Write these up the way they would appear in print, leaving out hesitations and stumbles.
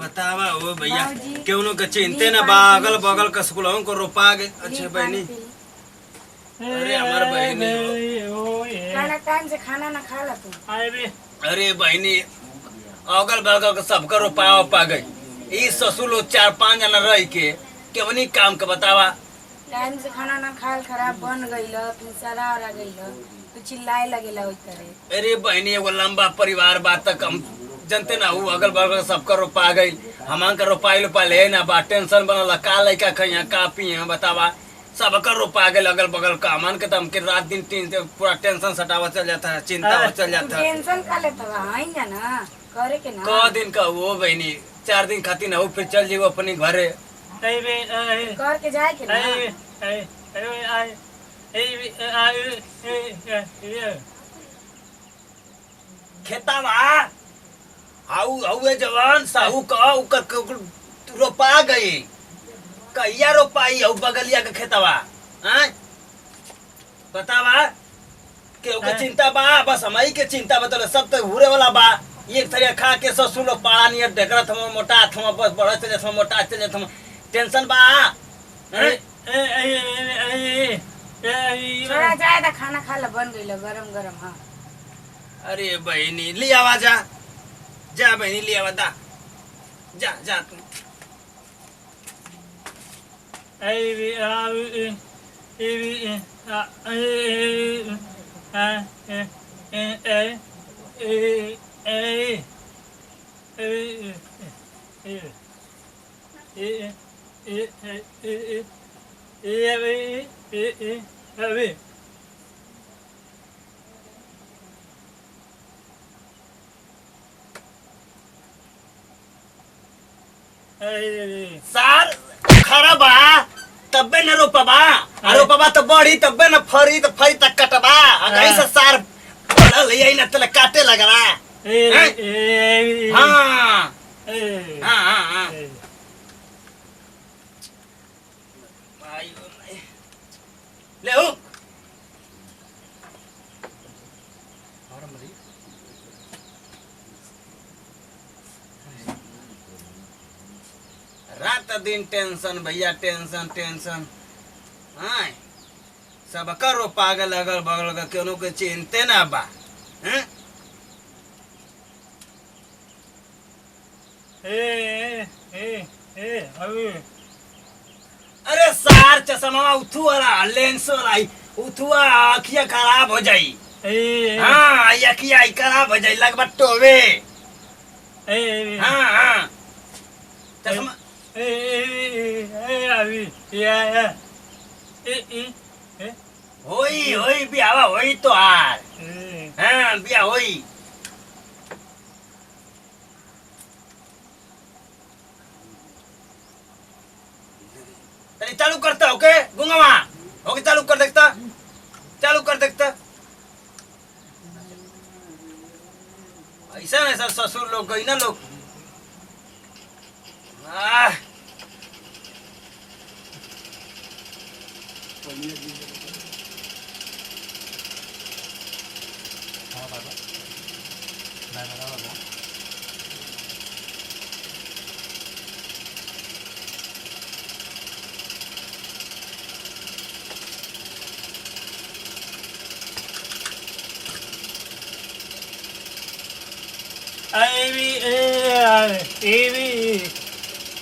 बतावा ओ भैया बाबूजी, क्यों के चिंते ली ना पानी बागल पी। बगल का स्कूलों को रोपा गए। अच्छे ली बहनी पानी पी। अरे हमार बहनी हो। खाना टाइम से खाना ना खा ला तू। अरे बहनी अगल बगल का सबका रोपा उपा गई। ई ससुर लोग 4-5 जना रह के केवनी काम के बतावा। टाइम से खाना ना खाल खराब बन गईल फिर सड़ा आ गईल तो चिल्लाए लगेला ओई तरह। अरे बहनी एगो लंबा परिवार बात तक हम जनते ना हूँ अगल बगल सबका रोपा गई। हमान का रोपाई ले ना बा टेंशन बनल का लइका खइया का पिए बतावा। सबका रोपा गए अगल बगल का हमान के तम के रात दिन पूरा टेंशन सटावा चल जाता है चिंता चल तू जाता है। टेंशन का लेत बा आई ना करे के ना। क दिन का वो बहनी 4 दिन खातिर ना फिर चल जीव अपनी घरे। कर के जाए के ना। खेतावा हाउ हउए जवान साहू का रोपा गई कहिया रोपाई हउ बगलिया के खेतवा हैं बतावा के ओके चिंता बा बस हमई के चिंता बतल सब तो हुरे वाला बा। एक थरिया खा के ससुर लोग पाड़ा नियर ढकरत हम मोटा हम बस बढ़त चले हम मोटा चले हम टेंशन बा हैं। थोड़ा जाए तो खाना खा ला बन गईल गरम गरम। हाँ अरे बहनी ले आवा जा बहनी ले आवा दा जा तू। सार खरा बा तब्बे न रोपबा रोपबा तो बड़ी तब्बे न फरी तो फरी तक कटबा अगई से सार बड़ा ले न तले काटे लगला। हाँ हाँ ले हो रात दिन टेंशन भैया टेंशन हाँ सबका रो पागल अगल बगल का क्यों के चिंते ना बा हैं? अरे सार चश्मा उठू वाला लेंस वाला उठुआ अखिया खराब हो जाई। हाँ अखिया खराब हो जाई लगभग टोवे। हाँ चश्मा होई बियावा होई तो आर। हाँ बिया होई तनी चालू करता ओके गुंगवा ओके चालू कर देखता ऐसा ससुर लोग गई ना लोग।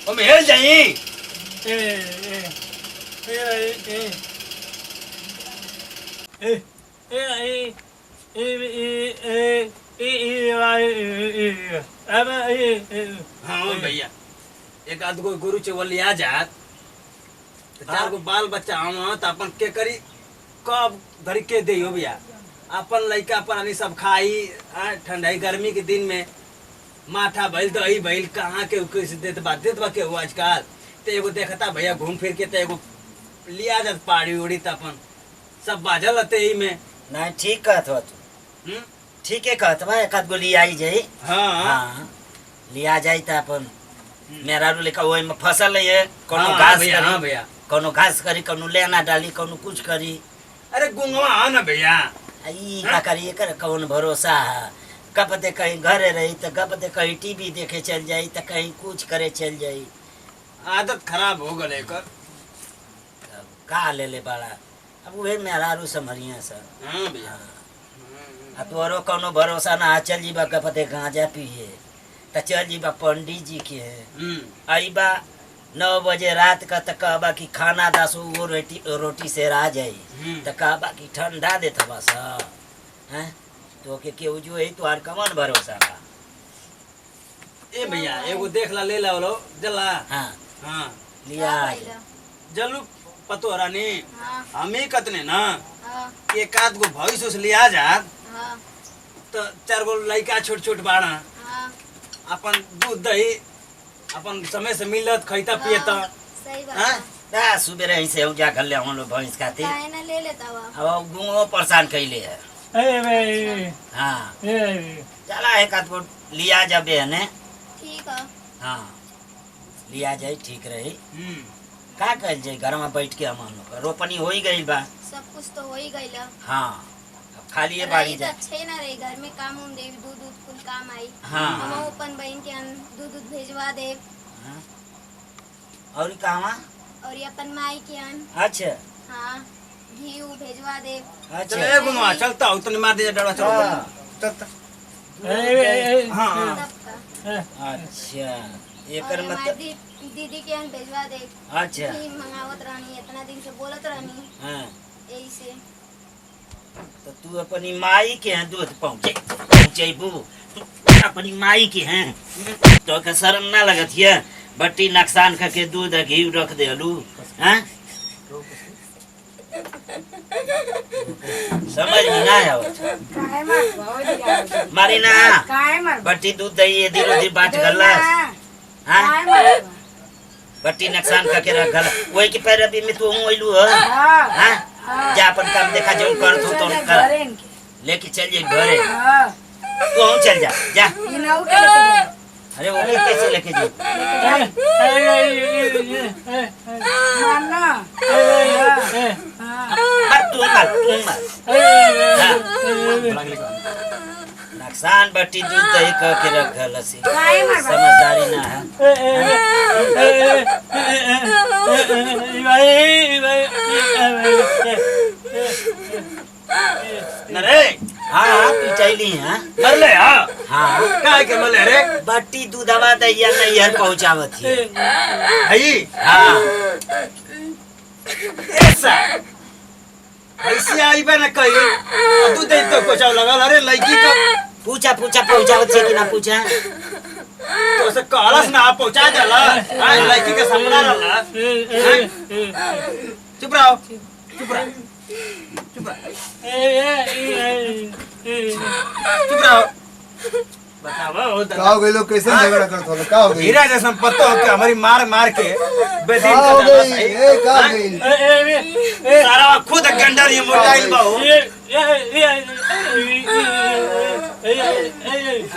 ओ मेल जाई हाँ भैया एक आध गो गुरु चवल आ जात 4 गो बाल बच्चा हम त अपन के करी कब धरी के दे हो भैया अपन लइका अपन आनी सब खाई ठंडाई गर्मी के दिन में माथा भइल तो आई भइल कहाँ के कैसे देत बा के हो आजकल तो एगो देखता भैया घूम फिर के तो एगो लिया जात पाड़ी उड़ी त अपन सब बाजल रहते ही में नहीं ठीक कहत हो तू ठीक है कहत बा एक आध गो लिया आई जाई। हाँ लिया जाई त अपन मेरा रू लेका ओई में फसल है कोनो घास भैया। हाँ भैया कोनो घास करी कोनो लेना डाली कोनो कुछ करी। अरे गुंगवा है ना भैया ई का करी कर कौन भरोसा है कब दे कहीं घरे रही तो कब दे कहीं टीवी देखे चल जाई तो कहीं कुछ करे चल जाई। आदत खराब हो गले कर। अब का ले ले बड़ा अब वही मेहरारू समरिया सर। हाँ भैया। आ तोरो कोनो भरोसा ना चल जीबा कपते गांजा पिए त चल जीबा पंडित जी के आईबा 9 बजे रात का त कहबा कि खाना 10 गो रोटी से रा जाई त कहबा कि ठंडा दे थबा सा हैं तो के केहू जो है तो आर कमन भरोसा बा। ए भैया एगो देख ला ले ला लो जला। हां हां लिया जल्लू पतो रानी। हाँ। हमें कतने ना हाँ। एक आध गो भैंस से लिया जात हाँ। तो 4 गो लड़का छोट छोट बाड़ा हाँ। अपन दूध दही अपन समय से मिलत खैता पियता। सही बात हां है। दा सुबेरे ही से जा घर ले हम लोग भैंस खाते काहे ना ले लेता बा। अब गुंगो परेशान कैले है। हां चला एक आध गो लिया जाबे ने। ठीक है। हाँ लिया जाए ठीक रही। का कल जाए घर में बैठ के हम रोपनी हो ही गई बा। सब कुछ तो हो ही गइला। हाँ अब खाली ये बाड़ी रही तो जाए। अच्छे ना रही घर में काम उम देव दूध दूध कुल काम आई। हाँ। हम अपन बहन के दूध दूध भेजवा देव। हाँ। और कहाँ? और ये अपन माई के अच्छा हाँ घी उ भेजवा देव। अच्छा चल ए गुमा चलता हूँ तने मार दे डरा चलो। हाँ। चलता। हाँ तब का अच्छा एक और हमारी मतलब दीदी के भेजवा दे। अच्छा घी मंगावत रहनी इतना दिन से बोलत रहनी हाँ यही से। तो तू अपनी माई के हैं दूध पहुँचेबू अपनी माई के हैं तो के शर्म ना लगत है बट्टी नुकसान करके दूध घी रख दे लू हैं समझ में ना आओ काहे मार बहुत मारी ना काहे मार बट्टी दूध दही इधर उधर बाट गला हाँ काहे मार बट्टी नुकसान करके रख गला वही के पैर अभी में तू हूँ लू हाँ जा अपन काम देखा जो कर तो कर लेके चल जाए घरे तू हम चल जा जा अरे वो कैसे लेके जाओ नुकसान बट्टी दूध दही कह के रख गल समझदारी ना न रे हाँ पिटाइली हाँ मरले हाँ हाँ काहे के मरले रे बट्टी दूधवा दैया नैहर पहुँचावत है हई हाँ ऐसा ऐसे आई बे न कही तू दे तो कोचाव लगल अरे लड़की का पूछा पहुँचावत है कि ना पूछा तो से कहलस ना पहुंचा जाला हां लड़की के सामने रहला चुप रहो चुप रहो चुप रहो बताओ का हो गई लोग कैसे झगड़ा करत हो का हो गई हीरा जैसा पत्तो हो के हमारी मार के बेदीन का हो कर जाला गई सही ए का हो गई सारा खुद गंडर ये मोटाइल बाऊ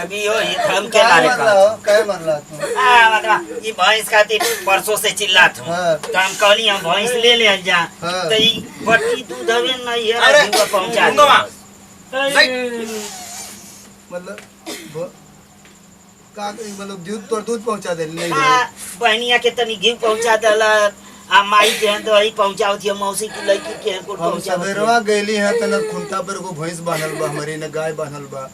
अभी यो ये हम के मारे काय मरला तू मतलब ये भैंस खाती परसों से चिल्लात हूँ हाँ। तो हम कहली हम भैंस ले जा हाँ। तो ये बट्टी दूध हवे नहीं है अरे, दूध पहुंचा गुंगवा। मतलब का मतलब दूध पहुंचा दे नहीं बहनिया के तनी घी पहुंचा देला आ माई के दही पहुंचाओ थी मौसी की लड़की के कुल हम पहुंचाओ सवेरवा गईली है त न खुंता पर को भैंस बांधल बा हमारी न गाय बांधल बा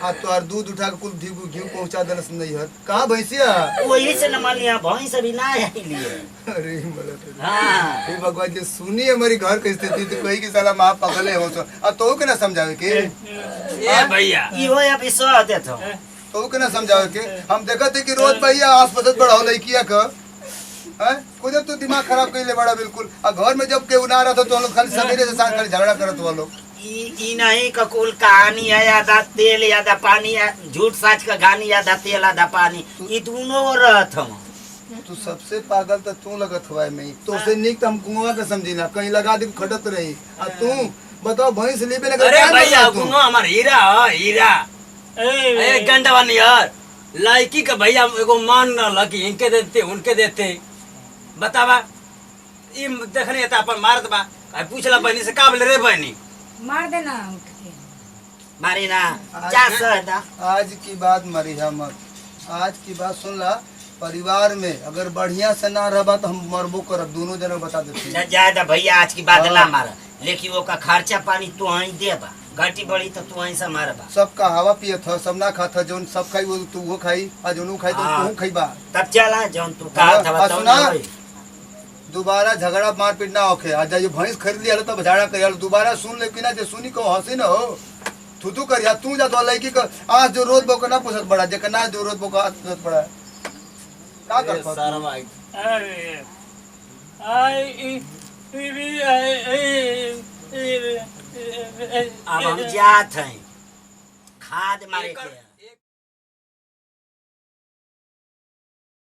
आ तो आर दूध उठा के कुल घी पहुंचा देलस नहीं है कहां भैंसिया वही से न मानिया भैंस अभी ना आई लिए अरे मतलब हां हे भगवान जी सुनी हमारी घर की स्थिति तो कही कि साला मां पगले हो सो अब तो के ना समझावे के ए भैया इहो अभी सह देत हो तो के ना समझावे के हम देखत है कि रोज भैया आसपत बढ़ाओ लइकिया का हैं खुद तो दिमाग खराब कइले बड़ा बिल्कुल आ घर में जब केहू ना रहत तो हम लोग खाली सवेरे से साथ खाली झगड़ा करत हो लोग ई नहीं का कुल कहानी है आधा तेल आधा पानी है झूठ सच का कहानी आधा तेल आधा पानी ई दोनों रहत हम तू सबसे पागल तो तू लगत हुआ में तो से निक हम कुआं के समझी ना कहीं लगा दे खटत रही आ तू बताओ भैंस लेबे लगा अरे भैया गुंगो हमार हीरा हीरा ए गंडवा नियर लड़की का भैया एगो मान न लगी इनके देते उनके देते बतावा ई देखने त अपन मारत बा पूछला बहनी से का बोले रे बहनी मार देना उठ के मारी ना जा सदा आज की बात मरिया मत, आज की बात सुन ला। परिवार में अगर बढ़िया से ना रहा तो हम मरबो करब, दोनों जने बता देते। ज्यादा भैया आज की बात ना मारा, लेकिन वो का खर्चा पानी तू वहीं देबा, घाटी बड़ी तो तू वहीं से मारबा। सबका हवा पियत ह, सब ना खाता, जौन सब खाई वो तू वो खाई, आ जौन खाई तो तू खाईबा। तब चला जौन तू कहा था बताओ ना। दोबारा झगड़ा मारपीट ना होखे। आज ये भैंस खरीद लिया तब झगड़ा कर, दोबारा सुन ले कि ना, जे सुनी को हंसी ना हो थू करिया। तू जा तो लड़की का आज जो रोज बोका ना पूछत बड़ा, जे ना जो रोज बोका पूछत बड़ा का कर पा सारा भाई अब हम जात हैं खाद मारे के।